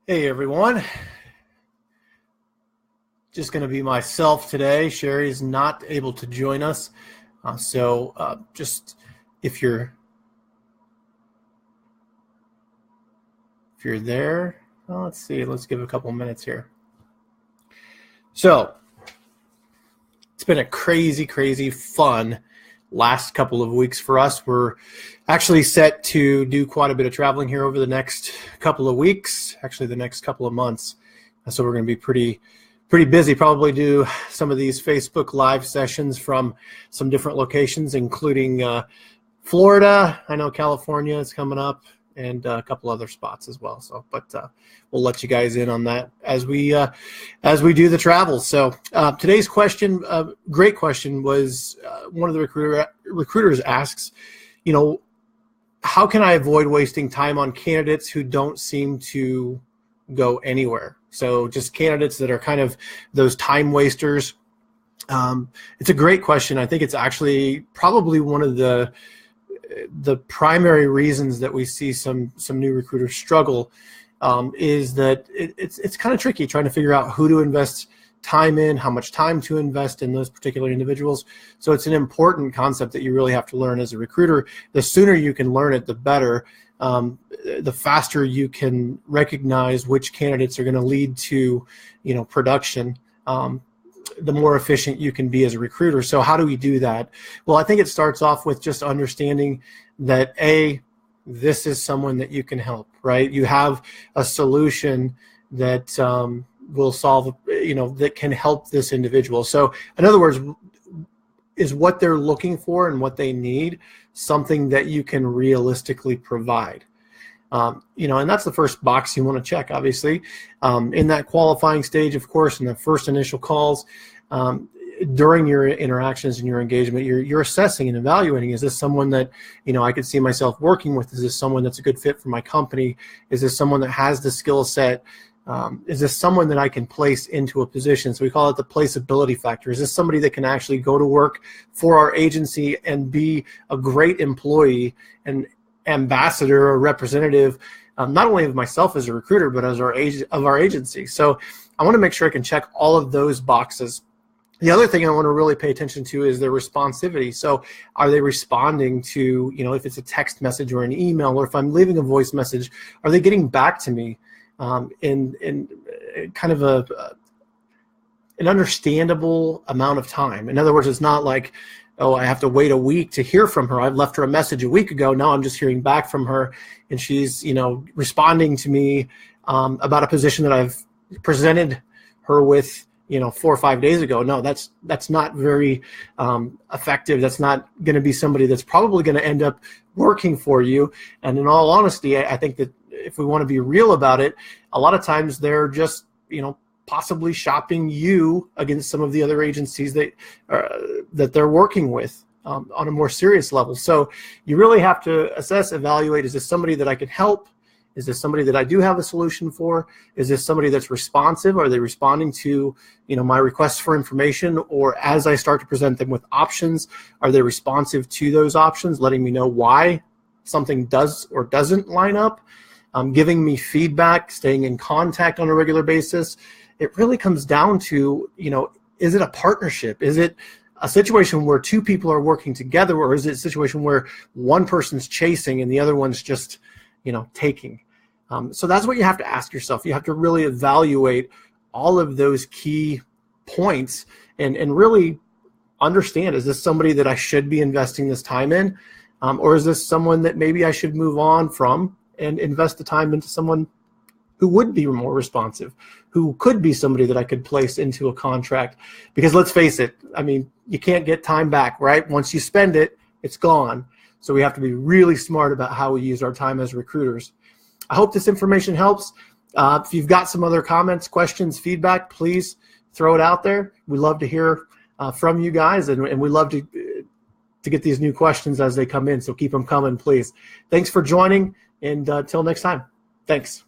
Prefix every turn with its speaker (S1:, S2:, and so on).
S1: Hey everyone, just going to be myself today. Sherry is not able to join us, so just if you're there, let's see. Let's give it a couple minutes here. So it's been a crazy fun last couple of weeks for us. We're actually set to do quite a bit of traveling here over the next couple of weeks, actually the next couple of months. So we're going to be pretty busy, probably do some of these Facebook Live sessions from some different locations, including Florida. I know California is coming up, and a couple other spots as well. So, but we'll let you guys in on that as we do the travel. So today's question, great question, was one of the recruiters asks, how can I avoid wasting time on candidates who don't seem to go anywhere? So just candidates that are kind of those time wasters. It's a great question. I think it's actually probably one of the primary reasons that we see some new recruiters struggle is that it's kind of tricky trying to figure out who to invest time in, how much time to invest in those particular individuals. So it's an important concept that you really have to learn as a recruiter. The sooner you can learn it, the better. The faster you can recognize which candidates are going to lead to, production. The more efficient you can be as a recruiter. So how do we do that? Well, I think it starts off with just understanding that this is someone that you can help, right? You have a solution that will solve, that can help this individual. So in other words, is what they're looking for and what they need something that you can realistically provide? And that's the first box you want to check, obviously. In that qualifying stage, of course, in the first initial calls, during your interactions and your engagement, you're assessing and evaluating, is this someone that, I could see myself working with? Is this someone that's a good fit for my company? Is this someone that has the skill set? Is this someone that I can place into a position? So we call it the placeability factor. Is this somebody that can actually go to work for our agency and be a great employee and ambassador or representative, not only of myself as a recruiter, but as our agency? So I want to make sure I can check all of those boxes. The other thing I want to really pay attention to is their responsivity. So are they responding to, if it's a text message or an email, or if I'm leaving a voice message, are they getting back to me in kind of an understandable amount of time? In other words, it's not like, I have to wait a week to hear from her. I've left her a message a week ago. Now I'm just hearing back from her, and she's, responding to me about a position that I've presented her with, 4 or 5 days ago. No, that's not very effective. That's not going to be somebody that's probably going to end up working for you. And in all honesty, I think that if we want to be real about it, a lot of times they're just, possibly shopping you against some of the other agencies that they're working with on a more serious level. So you really have to assess, evaluate, is this somebody that I can help? Is this somebody that I do have a solution for? Is this somebody that's responsive? Are they responding to, my requests for information? Or as I start to present them with options, are they responsive to those options, letting me know why something does or doesn't line up, giving me feedback, staying in contact on a regular basis? It really comes down to, is it a partnership? Is it a situation where two people are working together, or is it a situation where one person's chasing and the other one's just, taking? So that's what you have to ask yourself. You have to really evaluate all of those key points and really understand, is this somebody that I should be investing this time in? Or is this someone that maybe I should move on from and invest the time into someone who would be more responsive, who could be somebody that I could place into a contract? Because let's face it, you can't get time back, right? Once you spend it, it's gone. So we have to be really smart about how we use our time as recruiters. I hope this information helps. If you've got some other comments, questions, feedback, please throw it out there. We love to hear from you guys, and we love to get these new questions as they come in. So keep them coming, please. Thanks for joining, and till next time. Thanks.